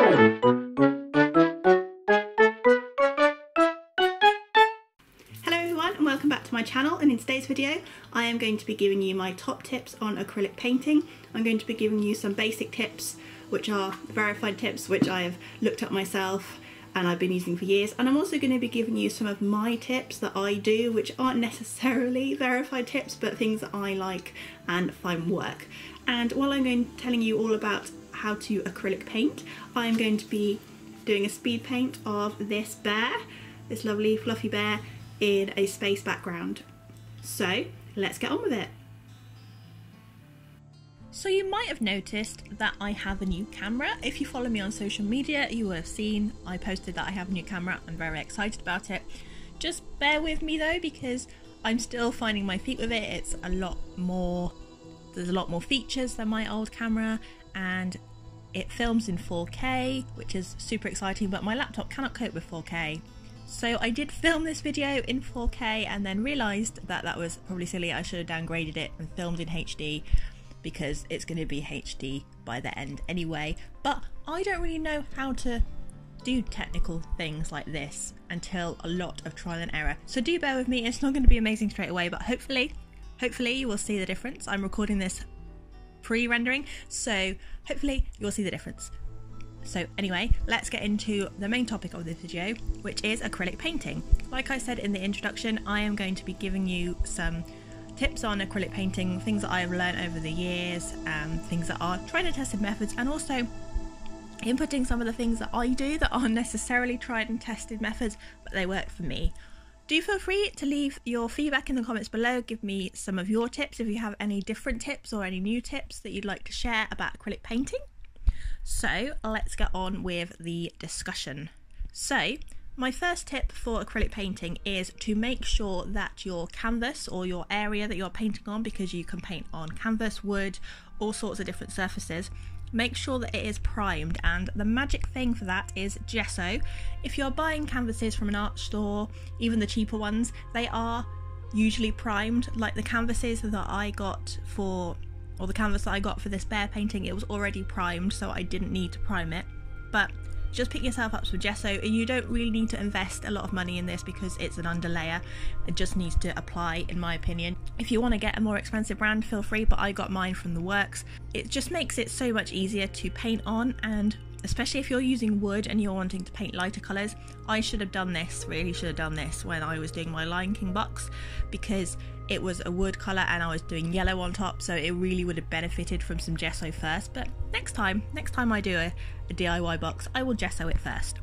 Welcome back to my channel, and in today's video I am going to be giving you my top tips on acrylic painting. I'm going to be giving you some basic tips which are verified tips which I have looked up myself and I've been using for years, and I'm also going to be giving you some of my tips that I do which aren't necessarily verified tips but things that I like and find work. And while I'm telling you all about how to acrylic paint, I'm going to be doing a speed paint of this bear, this lovely fluffy bear, in a space background. So let's get on with it. So you might have noticed that I have a new camera. If you follow me on social media, you will have seen I posted that I have a new camera. I'm very excited about it. Just bear with me though, because I'm still finding my feet with it. It's a lot more, there's a lot more features than my old camera, and it films in 4K, which is super exciting, but my laptop cannot cope with 4K. So I did film this video in 4K and then realised that that was probably silly. I should have downgraded it and filmed in HD, because it's going to be HD by the end anyway. But I don't really know how to do technical things like this until a lot of trial and error. So do bear with me, it's not going to be amazing straight away, but hopefully you will see the difference. I'm recording this pre-rendering, so hopefully you'll see the difference. So anyway, let's get into the main topic of this video, which is acrylic painting. Like I said in the introduction, I am going to be giving you some tips on acrylic painting, things that I've learned over the years, things that are tried and tested methods, and also inputting some of the things that I do that aren't necessarily tried and tested methods, but they work for me. Do feel free to leave your feedback in the comments below. Give me some of your tips if you have any different tips or any new tips that you'd like to share about acrylic painting. So let's get on with the discussion. So my first tip for acrylic painting is to make sure that your canvas or your area that you're painting on, because you can paint on canvas, wood, all sorts of different surfaces, make sure that it is primed. And the magic thing for that is gesso. If you're buying canvases from an art store, even the cheaper ones, they are usually primed. Like the canvases that I got for, or the canvas that I got for this bear painting, it was already primed, so I didn't need to prime it. But just pick yourself up some gesso, and you don't really need to invest a lot of money in this because it's an underlayer. It just needs to apply, in my opinion. If you want to get a more expensive brand, feel free, but I got mine from the works. It just makes it so much easier to paint on, and especially if you're using wood and you're wanting to paint lighter colours. I should have done this, really should have done this when I was doing my Lion King box, because it was a wood colour and I was doing yellow on top, so it really would have benefited from some gesso first. But next time I do a DIY box, I will gesso it first.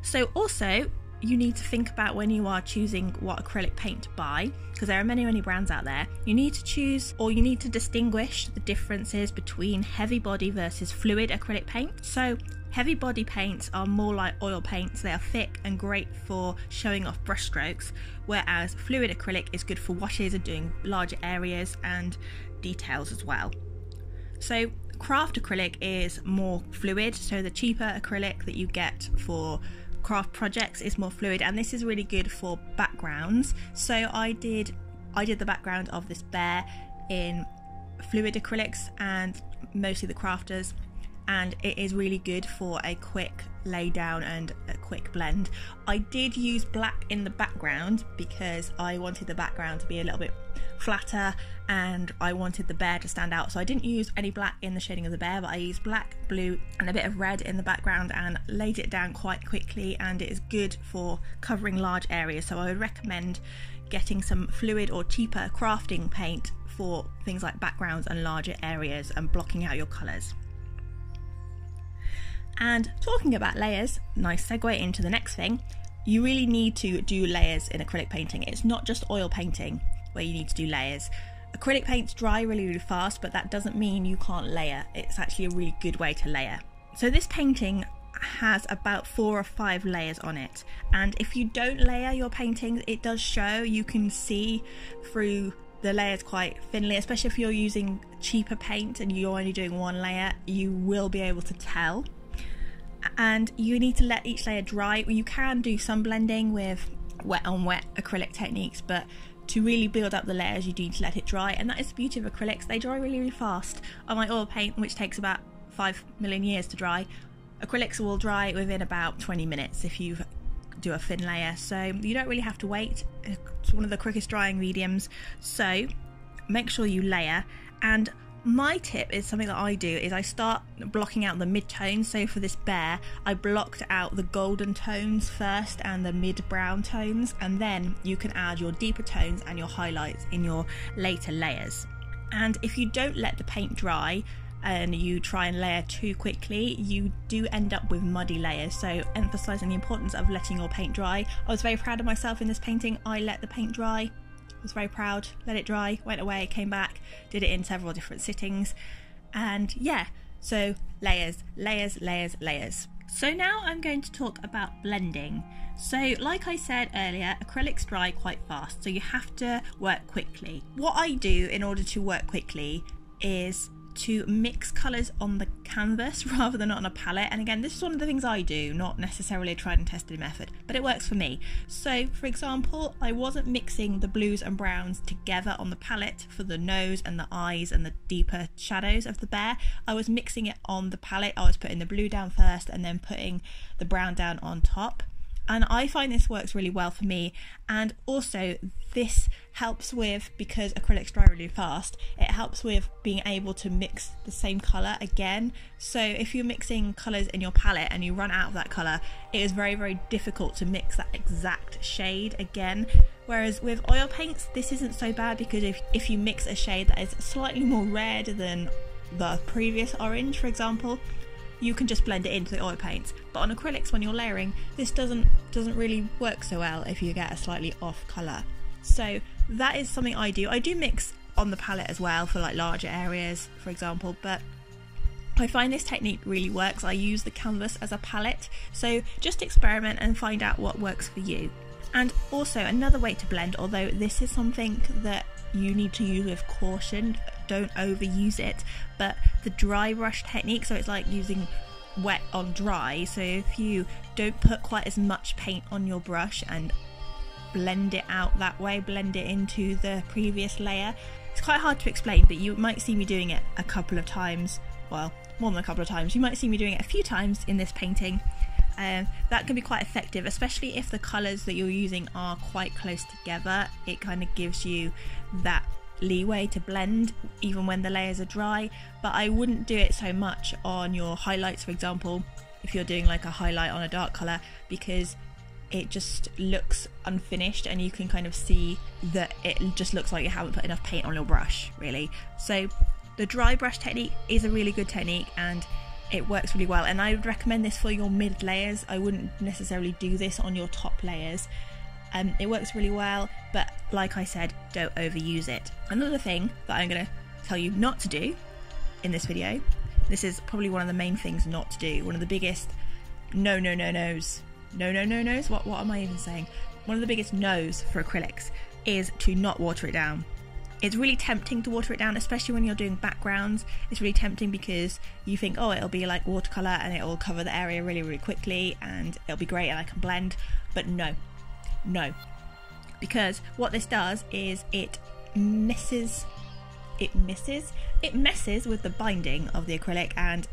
So also, you need to think about when you are choosing what acrylic paint to buy, because there are many brands out there. You need to choose, or you need to distinguish the differences between heavy body versus fluid acrylic paint. So heavy body paints are more like oil paints. They are thick and great for showing off brush strokes, whereas fluid acrylic is good for washes and doing larger areas and details as well. So craft acrylic is more fluid, so the cheaper acrylic that you get for craft projects is more fluid, and this is really good for backgrounds. So I did the background of this bear in fluid acrylics and mostly the crafters, and it is really good for a quick lay down and a quick blend. I did use black in the background because I wanted the background to be a little bit flatter and I wanted the bear to stand out, so I didn't use any black in the shading of the bear, but I used black, blue and a bit of red in the background and laid it down quite quickly, and it is good for covering large areas. So I would recommend getting some fluid or cheaper crafting paint for things like backgrounds and larger areas and blocking out your colours. And talking about layers, nice segue into the next thing. You really need to do layers in acrylic painting. It's not just oil painting where you need to do layers. Acrylic paints dry really fast, but that doesn't mean you can't layer. It's actually a really good way to layer. So this painting has about 4 or 5 layers on it, and if you don't layer your paintings, it does show. You can see through the layers quite thinly, especially if you're using cheaper paint and you're only doing one layer, you will be able to tell. And you need to let each layer dry. You can do some blending with wet on wet acrylic techniques, but to really build up the layers you need to let it dry, and that is the beauty of acrylics. They dry really fast. Unlike oil paint, which takes about 5 million years to dry. Acrylics will dry within about 20 minutes if you do a thin layer, so you don't really have to wait. It's one of the quickest drying mediums, so make sure you layer. And my tip is something that I do is I start blocking out the mid-tones. So for this bear, I blocked out the golden tones first and the mid-brown tones, and then you can add your deeper tones and your highlights in your later layers. And if you don't let the paint dry and you try and layer too quickly, you do end up with muddy layers. So emphasising the importance of letting your paint dry. I was very proud of myself in this painting. I let the paint dry. Was very proud, let it dry, went away, came back, did it in several different sittings, and yeah, so layers, layers, layers, layers. So now I'm going to talk about blending. So like I said earlier, acrylics dry quite fast, so you have to work quickly. What I do in order to work quickly is to mix colours on the canvas rather than on a palette. And again, this is one of the things I do, not necessarily a tried and tested method, but it works for me. So for example, I wasn't mixing the blues and browns together on the palette for the nose and the eyes and the deeper shadows of the bear. I was mixing it on the palette. I was putting the blue down first and then putting the brown down on top. And I find this works really well for me, and also this helps with, because acrylics dry really fast, it helps with being able to mix the same colour again. So if you're mixing colours in your palette and you run out of that colour, it is very, very difficult to mix that exact shade again. Whereas with oil paints, this isn't so bad, because if you mix a shade that is slightly more red than the previous orange, for example, you can just blend it into the oil paints. But on acrylics, when you're layering, this doesn't really work so well if you get a slightly off colour. So that is something I do. I do mix on the palette as well for like larger areas, for example, but I find this technique really works. I use the canvas as a palette, so just experiment and find out what works for you. And also another way to blend, although this is something that you need to use with caution, don't overuse it, but the dry brush technique, so it's like using wet on dry. So if you don't put quite as much paint on your brush and blend it out that way, blend it into the previous layer. It's quite hard to explain, but you might see me doing it a couple of times, well, more than a couple of times. You might see me doing it a few times in this painting. That can be quite effective, especially if the colours that you're using are quite close together. It kind of gives you that leeway to blend even when the layers are dry. But I wouldn't do it so much on your highlights, for example, if you're doing like a highlight on a dark colour, because it just looks unfinished and you can kind of see that it just looks like you haven't put enough paint on your brush, really. So the dry brush technique is a really good technique and it works really well, and I would recommend this for your mid layers. I wouldn't necessarily do this on your top layers. It works really well, but like I said, don't overuse it. Another thing that I'm going to tell you not to do in this video, this is probably one of the main things not to do, one of the biggest no's. No, what am I even saying? One of the biggest no's for acrylics is to not water it down. It's really tempting to water it down, especially when you're doing backgrounds. It's really tempting because you think, oh, it'll be like watercolour and it'll cover the area really, really quickly and it'll be great and I can blend. But no. Because what this does is it messes with the binding of the acrylic, and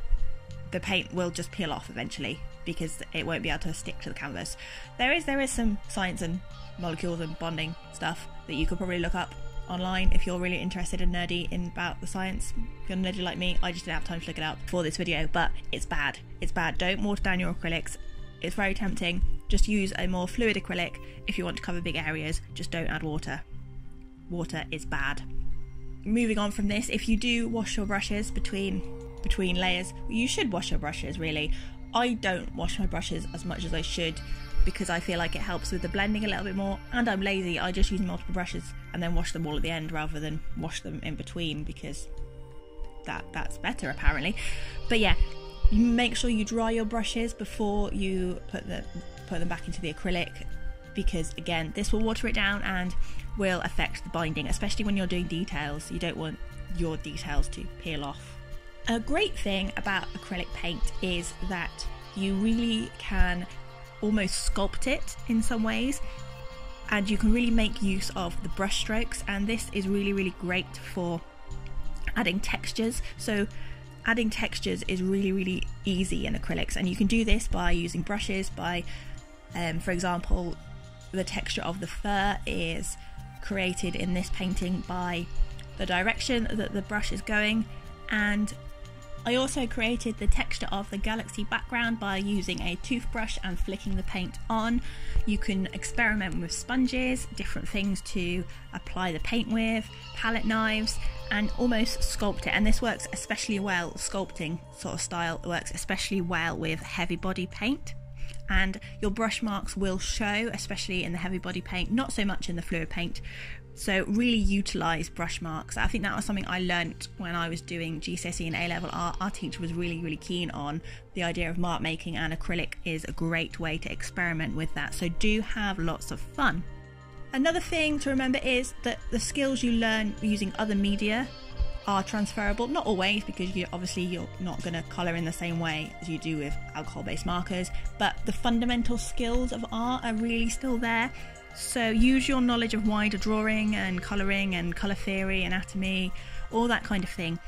the paint will just peel off eventually because it won't be able to stick to the canvas. There is some science and molecules and bonding stuff that you could probably look up online if you're really interested and nerdy about the science. If you're nerdy like me, I just didn't have time to look it up for this video, but it's bad. Don't water down your acrylics. It's very tempting. Just use a more fluid acrylic if you want to cover big areas. Just don't add water. Water is bad. Moving on from this, if you do wash your brushes between layers, you should wash your brushes, really. I don't wash my brushes as much as I should because I feel like it helps with the blending a little bit more, and I'm lazy. I just use multiple brushes and then wash them all at the end rather than wash them in between, because that's better apparently. But yeah, you make sure you dry your brushes before you put them back into the acrylic, because again, this will water it down and will affect the binding, especially when you're doing details. You don't want your details to peel off. A great thing about acrylic paint is that you really can almost sculpt it in some ways, and you can really make use of the brush strokes, and this is really, really great for adding textures. So adding textures is really easy in acrylics, and you can do this by using brushes. By for example, the texture of the fur is created in this painting by the direction that the brush is going, and I also created the texture of the galaxy background by using a toothbrush and flicking the paint on. You can experiment with sponges, different things to apply the paint with, palette knives, and almost sculpt it. And this works especially well, sculpting sort of style works especially well with heavy body paint. And your brush marks will show, especially in the heavy body paint, not so much in the fluid paint. So really utilise brush marks. I think that was something I learnt when I was doing GCSE and A-level art. Our teacher was really keen on the idea of mark making, and acrylic is a great way to experiment with that. So do have lots of fun. Another thing to remember is that the skills you learn using other media are transferable. Not always, because you're not going to colour in the same way as you do with alcohol-based markers, but the fundamental skills of art are really still there. So use your knowledge of wider drawing and colouring and colour theory, anatomy, all that kind of thing.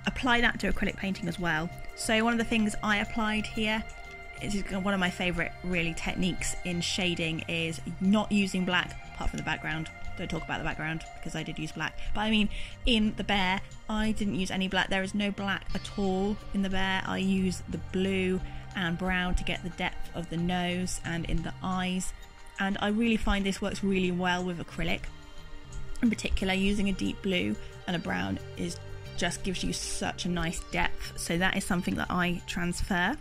Apply that to acrylic painting as well. So one of the things I applied here is one of my favourite really techniques in shading is not using black apart from the background. Don't talk about the background because I did use black, but I mean in the bear I didn't use any black. There is no black at all in the bear. I use the blue and brown to get the depth of the nose and in the eyes. And I really find this works really well with acrylic. In particular, using a deep blue and a brown just gives you such a nice depth. So that is something that I transfer.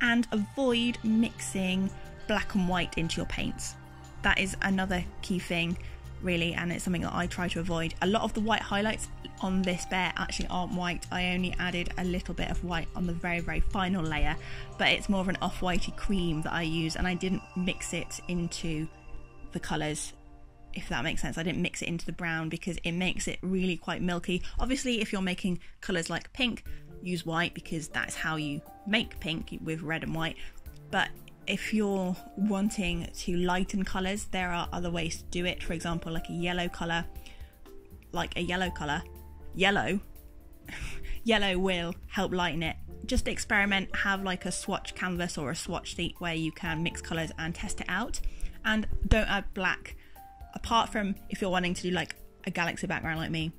And avoid mixing black and white into your paints. That is another key thing, really, and it's something that I try to avoid. A lot of the white highlights on this bear actually aren't white. I only added a little bit of white on the very final layer, but it's more of an off-whitey cream that I use, and I didn't mix it into the colours, if that makes sense. I didn't mix it into the brown because it makes it really quite milky. Obviously, if you're making colours like pink, use white because that's how you make pink, with red and white. But if you're wanting to lighten colours, there are other ways to do it. For example, like a yellow colour, yellow will help lighten it. Just experiment, have like a swatch canvas or a swatch sheet where you can mix colours and test it out. And don't add black, apart from if you're wanting to do like a galaxy background like me.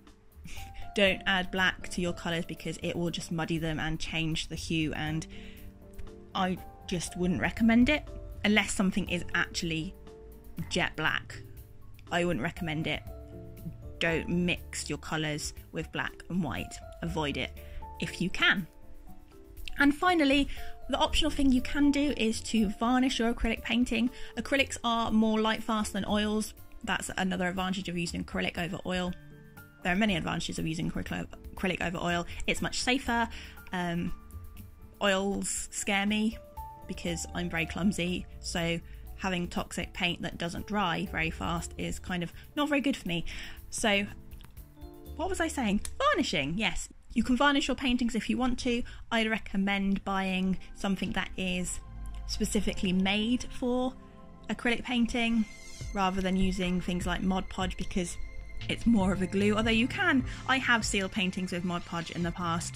Don't add black to your colours because it will just muddy them and change the hue, and I just wouldn't recommend it unless something is actually jet black. I wouldn't recommend it. Don't mix your colours with black and white. Avoid it if you can. And finally, the optional thing you can do is to varnish your acrylic painting. Acrylics are more light fast than oils. That's another advantage of using acrylic over oil. There are many advantages of using acrylic over oil. It's much safer. Oils scare me because I'm very clumsy, so having toxic paint that doesn't dry very fast is kind of not very good for me. So what was I saying? Varnishing, yes. You can varnish your paintings if you want to. I'd recommend buying something that is specifically made for acrylic painting rather than using things like Mod Podge because it's more of a glue, although you can. I have sealed paintings with Mod Podge in the past,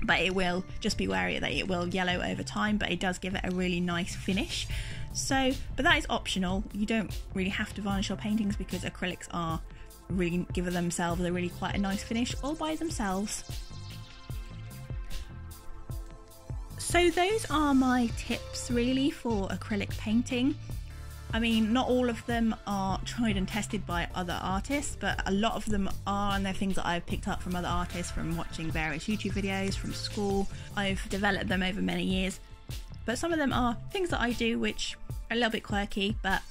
but it will, just be wary that it will yellow over time, but it does give it a really nice finish. So, but that is optional. You don't really have to varnish your paintings because acrylics are really give themselves a really quite a nice finish all by themselves. So those are my tips really for acrylic painting. I mean, not all of them are tried and tested by other artists, but a lot of them are, and they're things that I've picked up from other artists, from watching various YouTube videos, from school. I've developed them over many years, but some of them are things that I do which are a little bit quirky, but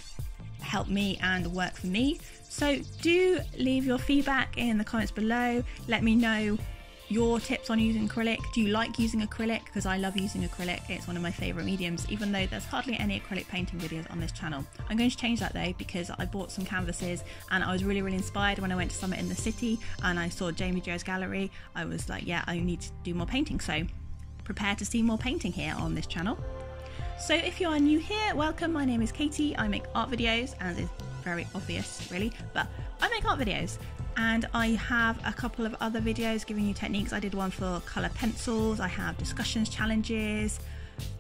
help me and work for me. So do leave your feedback in the comments below. Let me know your tips on using acrylic. Do you like using acrylic? Because I love using acrylic. It's one of my favourite mediums, even though there's hardly any acrylic painting videos on this channel. I'm going to change that though, because I bought some canvases and I was really inspired when I went to Summit in the City and I saw Jamie Jo's gallery. I was like, yeah, I need to do more painting. So prepare to see more painting here on this channel. So if you are new here, welcome. My name is Katie. I make art videos, and it's very obvious really, but I make art videos. And I have a couple of other videos giving you techniques. I did one for colour pencils, I have discussions, challenges,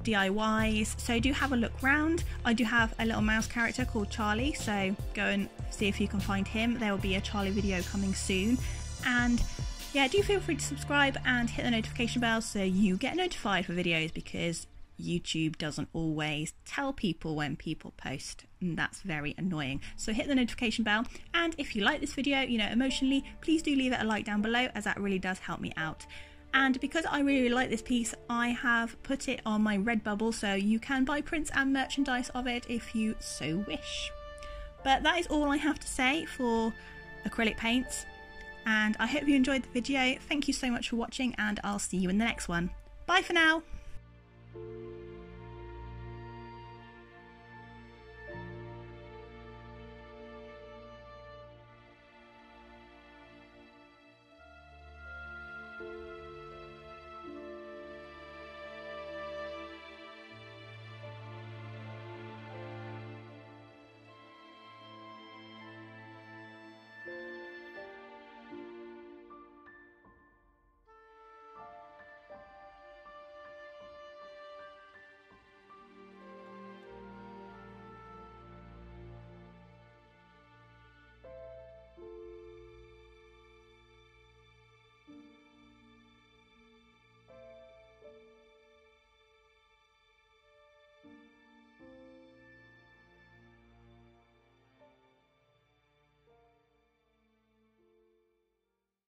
DIYs, so do have a look round. I do have a little mouse character called Charlie, so go and see if you can find him. There will be a Charlie video coming soon. And yeah, do feel free to subscribe and hit the notification bell so you get notified for videos, because YouTube doesn't always tell people when people post, and that's very annoying. So hit the notification bell, and if you like this video, you know, emotionally, please do leave it a like down below, as that really does help me out. And because I really like this piece, I have put it on my Redbubble, so you can buy prints and merchandise of it if you so wish. But that is all I have to say for acrylic paints, and I hope you enjoyed the video. Thank you so much for watching, and I'll see you in the next one. Bye for now!